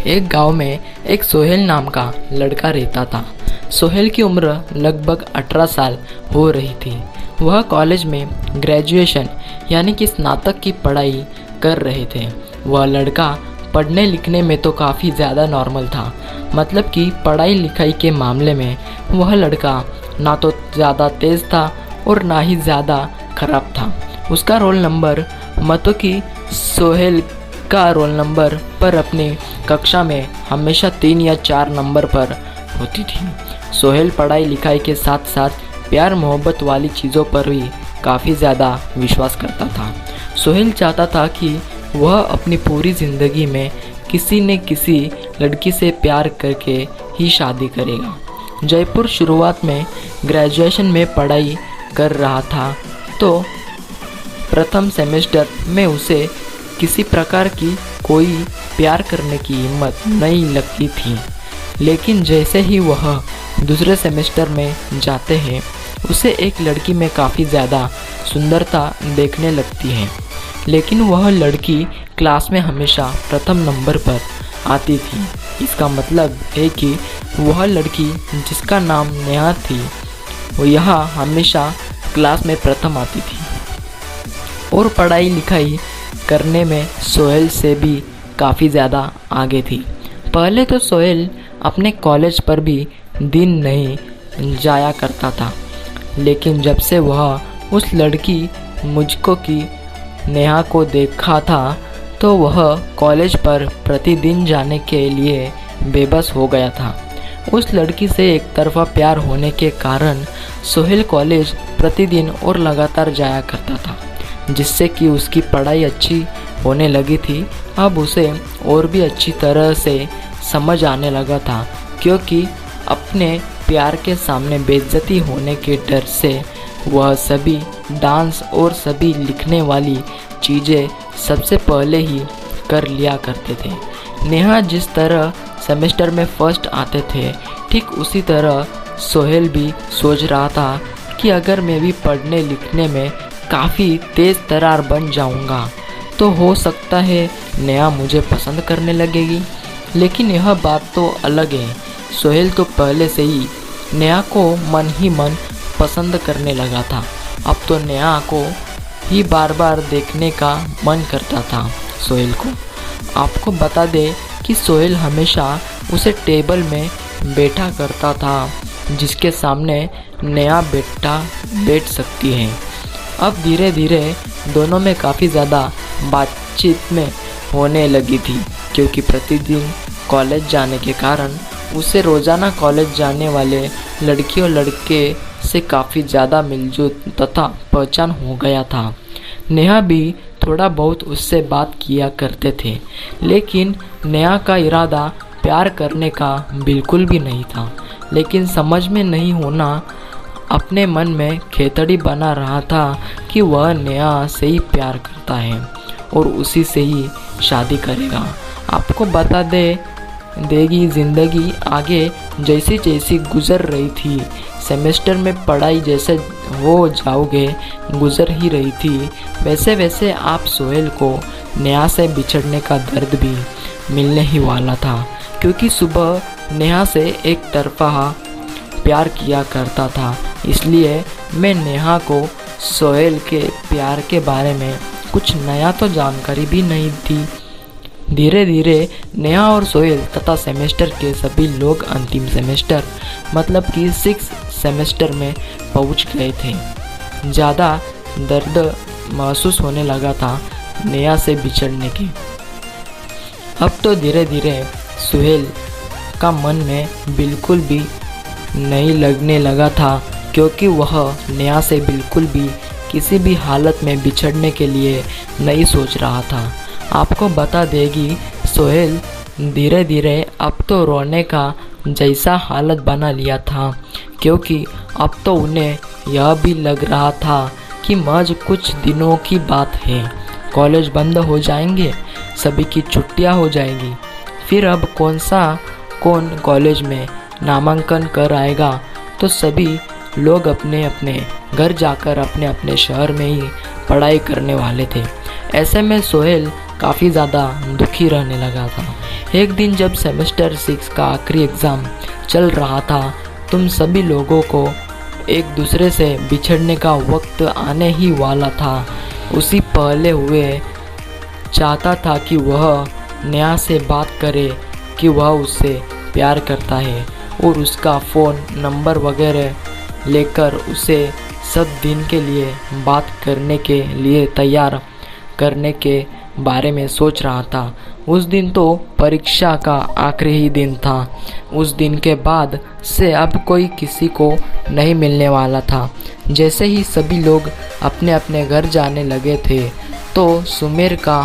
एक गांव में एक सोहेल नाम का लड़का रहता था। सोहेल की उम्र लगभग 18 साल हो रही थी। वह कॉलेज में ग्रेजुएशन यानी कि स्नातक की पढ़ाई कर रहे थे। वह लड़का पढ़ने लिखने में तो काफ़ी ज़्यादा नॉर्मल था। मतलब कि पढ़ाई लिखाई के मामले में वह लड़का ना तो ज़्यादा तेज़ था और ना ही ज़्यादा खराब था। उसका रोल नंबर मतलब कि सोहेल का रोल नंबर पर अपनी कक्षा में हमेशा 3 या 4 नंबर पर होती थी। सोहेल पढ़ाई लिखाई के साथ साथ प्यार मोहब्बत वाली चीज़ों पर भी काफ़ी ज़्यादा विश्वास करता था। सोहेल चाहता था कि वह अपनी पूरी ज़िंदगी में किसी न किसी लड़की से प्यार करके ही शादी करेगा। जयपुर शुरुआत में ग्रेजुएशन में पढ़ाई कर रहा था तो प्रथम सेमेस्टर में उसे किसी प्रकार की कोई प्यार करने की हिम्मत नहीं लगती थी। लेकिन जैसे ही वह दूसरे सेमेस्टर में जाते हैं उसे एक लड़की में काफ़ी ज़्यादा सुंदरता देखने लगती है। लेकिन वह लड़की क्लास में हमेशा प्रथम नंबर पर आती थी। इसका मतलब है कि वह लड़की जिसका नाम नेहा थी वो यहाँ हमेशा क्लास में प्रथम आती थी और पढ़ाई लिखाई करने में सोहेल से भी काफ़ी ज़्यादा आगे थी। पहले तो सोहेल अपने कॉलेज पर भी दिन नहीं जाया करता था। लेकिन जब से वह उस लड़की मुझको की नेहा को देखा था तो वह कॉलेज पर प्रतिदिन जाने के लिए बेबस हो गया था। उस लड़की से एक तरफा प्यार होने के कारण सोहेल कॉलेज प्रतिदिन और लगातार जाया करता था, जिससे कि उसकी पढ़ाई अच्छी होने लगी थी। अब उसे और भी अच्छी तरह से समझ आने लगा था, क्योंकि अपने प्यार के सामने बेइज्जती होने के डर से वह सभी डांस और सभी लिखने वाली चीज़ें सबसे पहले ही कर लिया करते थे। नेहा जिस तरह सेमेस्टर में फर्स्ट आते थे ठीक उसी तरह सोहेल भी सोच रहा था कि अगर मैं भी पढ़ने लिखने में काफ़ी तेज़ तरार बन जाऊंगा तो हो सकता है नेहा मुझे पसंद करने लगेगी। लेकिन यह बात तो अलग है। सोहेल तो पहले से ही नेहा को मन ही मन पसंद करने लगा था। अब तो नेहा को ही बार बार देखने का मन करता था सोहेल को। आपको बता दे कि सोहेल हमेशा उसे टेबल में बैठा करता था जिसके सामने नेहा बैठ सकती है। अब धीरे धीरे दोनों में काफ़ी ज़्यादा बातचीत में होने लगी थी, क्योंकि प्रतिदिन कॉलेज जाने के कारण उसे रोज़ाना कॉलेज जाने वाले लड़की और लड़के से काफ़ी ज़्यादा मिलजुल तथा पहचान हो गया था। नेहा भी थोड़ा बहुत उससे बात किया करते थे, लेकिन नेहा का इरादा प्यार करने का बिल्कुल भी नहीं था। लेकिन समझ में नहीं होना अपने मन में खेतड़ी बना रहा था कि वह नेहा से ही प्यार करता है और उसी से ही शादी करेगा। आपको बता देगी ज़िंदगी आगे जैसी जैसी गुजर रही थी, सेमेस्टर में पढ़ाई जैसे हो जाओगे गुजर ही रही थी, वैसे वैसे आप सोहेल को नेहा से बिछड़ने का दर्द भी मिलने ही वाला था। क्योंकि सुबह नेहा से एक तरफा प्यार किया करता था, इसलिए मैं नेहा को सोहेल के प्यार के बारे में कुछ नया तो जानकारी भी नहीं थी। धीरे धीरे नेहा और सोहेल तथा सेमेस्टर के सभी लोग अंतिम सेमेस्टर मतलब कि 6 सेमेस्टर में पहुंच गए थे। ज़्यादा दर्द महसूस होने लगा था नेहा से बिछड़ने की। अब तो धीरे धीरे सोहेल का मन में बिल्कुल भी नहीं लगने लगा था, क्योंकि वह नेहा से बिल्कुल भी किसी भी हालत में बिछड़ने के लिए नहीं सोच रहा था। आपको बता देगी सोहेल धीरे धीरे अब तो रोने का जैसा हालत बना लिया था, क्योंकि अब तो उन्हें यह भी लग रहा था कि महज कुछ दिनों की बात है, कॉलेज बंद हो जाएंगे, सभी की छुट्टियां हो जाएगी, फिर अब कौन कॉलेज में नामांकन कर आएगा, तो सभी लोग अपने अपने घर जाकर अपने अपने शहर में ही पढ़ाई करने वाले थे। ऐसे में सोहेल काफ़ी ज़्यादा दुखी रहने लगा था। एक दिन जब सेमेस्टर 6 का आखिरी एग्ज़ाम चल रहा था, तुम सभी लोगों को एक दूसरे से बिछड़ने का वक्त आने ही वाला था। उसी पहले हुए चाहता था कि वह नेहा से बात करे कि वह उससे प्यार करता है और उसका फ़ोन नंबर वगैरह लेकर उसे सब दिन के लिए बात करने के लिए तैयार करने के बारे में सोच रहा था। उस दिन तो परीक्षा का आखिरी ही दिन था। उस दिन के बाद से अब कोई किसी को नहीं मिलने वाला था। जैसे ही सभी लोग अपने अपने घर जाने लगे थे तो सुमेर का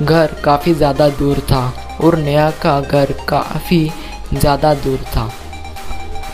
घर काफ़ी ज़्यादा दूर था और नेहा का घर काफ़ी ज़्यादा दूर था।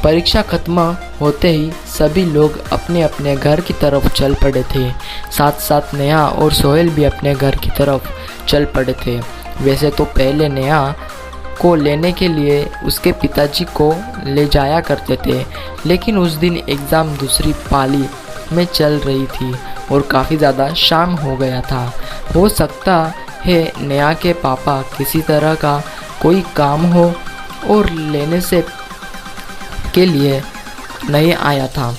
परीक्षा खत्म होते ही सभी लोग अपने अपने घर की तरफ चल पड़े थे। साथ साथ नेहा और सोहेल भी अपने घर की तरफ चल पड़े थे। वैसे तो पहले नेहा को लेने के लिए उसके पिताजी को ले जाया करते थे, लेकिन उस दिन एग्ज़ाम दूसरी पाली में चल रही थी और काफ़ी ज़्यादा शाम हो गया था। हो सकता है नेहा के पापा किसी तरह का कोई काम हो और लेने से के लिए नहीं आया था।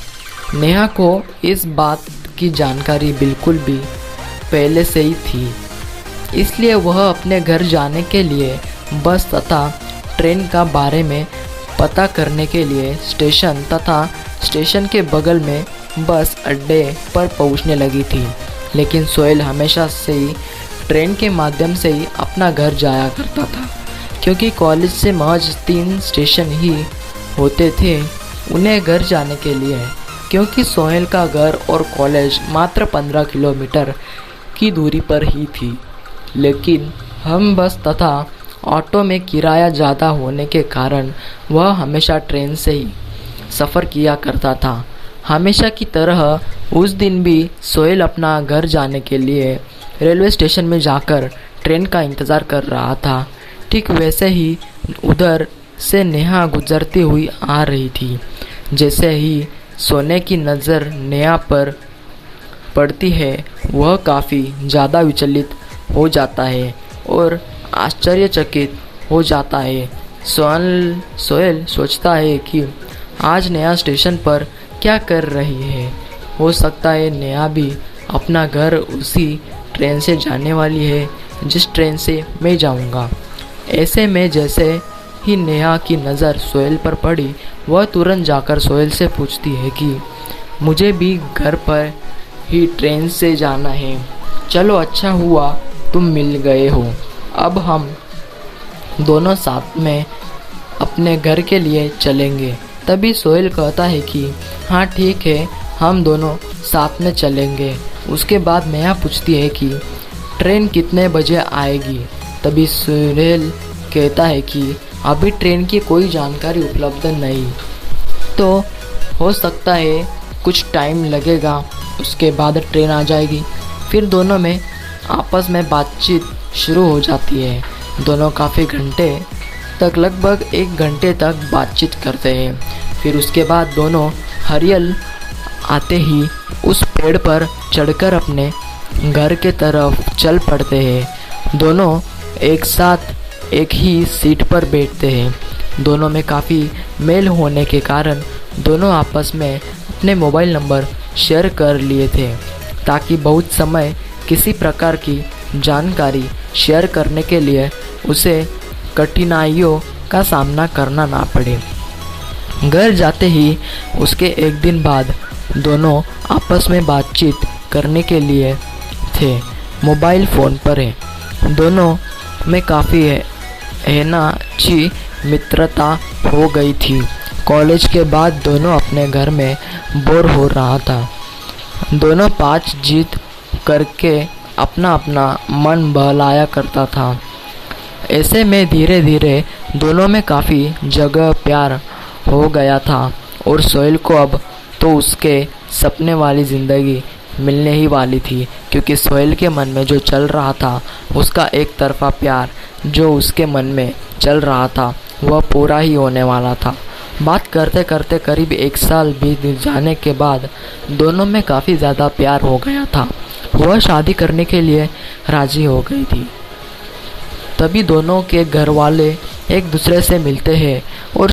नेहा को इस बात की जानकारी बिल्कुल भी पहले से ही थी, इसलिए वह अपने घर जाने के लिए बस तथा ट्रेन का बारे में पता करने के लिए स्टेशन तथा स्टेशन के बगल में बस अड्डे पर पहुंचने लगी थी। लेकिन सोहेल हमेशा से ही ट्रेन के माध्यम से ही अपना घर जाया करता था, क्योंकि कॉलेज से महज 3 स्टेशन ही होते थे उन्हें घर जाने के लिए। क्योंकि सोहेल का घर और कॉलेज मात्र 15 किलोमीटर की दूरी पर ही थी, लेकिन हम बस तथा ऑटो में किराया ज़्यादा होने के कारण वह हमेशा ट्रेन से ही सफ़र किया करता था। हमेशा की तरह उस दिन भी सोहेल अपना घर जाने के लिए रेलवे स्टेशन में जाकर ट्रेन का इंतज़ार कर रहा था। ठीक वैसे ही उधर से नेहा गुजरती हुई आ रही थी। जैसे ही सोने की नज़र नेहा पर पड़ती है, वह काफ़ी ज़्यादा विचलित हो जाता है और आश्चर्यचकित हो जाता है। सोहेल सोचता है कि आज नेहा स्टेशन पर क्या कर रही है। हो सकता है नेहा भी अपना घर उसी ट्रेन से जाने वाली है जिस ट्रेन से मैं जाऊंगा। ऐसे में जैसे ही नेहा की नज़र सोहेल पर पड़ी, वह तुरंत जाकर सोहेल से पूछती है कि मुझे भी घर पर ही ट्रेन से जाना है। चलो अच्छा हुआ तुम मिल गए हो, अब हम दोनों साथ में अपने घर के लिए चलेंगे। तभी सोहेल कहता है कि हाँ ठीक है, हम दोनों साथ में चलेंगे। उसके बाद नेहा पूछती है कि ट्रेन कितने बजे आएगी। तभी सोहेल कहता है कि अभी ट्रेन की कोई जानकारी उपलब्ध नहीं, तो हो सकता है कुछ टाइम लगेगा, उसके बाद ट्रेन आ जाएगी। फिर दोनों में आपस में बातचीत शुरू हो जाती है। दोनों काफ़ी घंटे तक, लगभग 1 घंटे तक बातचीत करते हैं। फिर उसके बाद दोनों हरियल आते ही उस पेड़ पर चढ़कर अपने घर के तरफ चल पड़ते हैं। दोनों एक साथ एक ही सीट पर बैठते हैं। दोनों में काफ़ी मेल होने के कारण दोनों आपस में अपने मोबाइल नंबर शेयर कर लिए थे, ताकि बहुत समय किसी प्रकार की जानकारी शेयर करने के लिए उसे कठिनाइयों का सामना करना ना पड़े। घर जाते ही उसके 1 दिन बाद दोनों आपस में बातचीत करने के लिए थे, मोबाइल फ़ोन पर है। दोनों में काफ़ी अच्छी मित्रता हो गई थी। कॉलेज के बाद दोनों अपने घर में बोर हो रहा था। दोनों 5 जीत करके अपना अपना मन बहलाया करता था। ऐसे में धीरे धीरे दोनों में काफ़ी जगह प्यार हो गया था और सोहेल को अब तो उसके सपने वाली ज़िंदगी मिलने ही वाली थी, क्योंकि सोहेल के मन में जो चल रहा था, उसका एक तरफा प्यार जो उसके मन में चल रहा था, वह पूरा ही होने वाला था। बात करते करते करीब 1 साल बीत जाने के बाद दोनों में काफ़ी ज़्यादा प्यार हो गया था। वह शादी करने के लिए राजी हो गई थी। तभी दोनों के घर वाले एक दूसरे से मिलते हैं और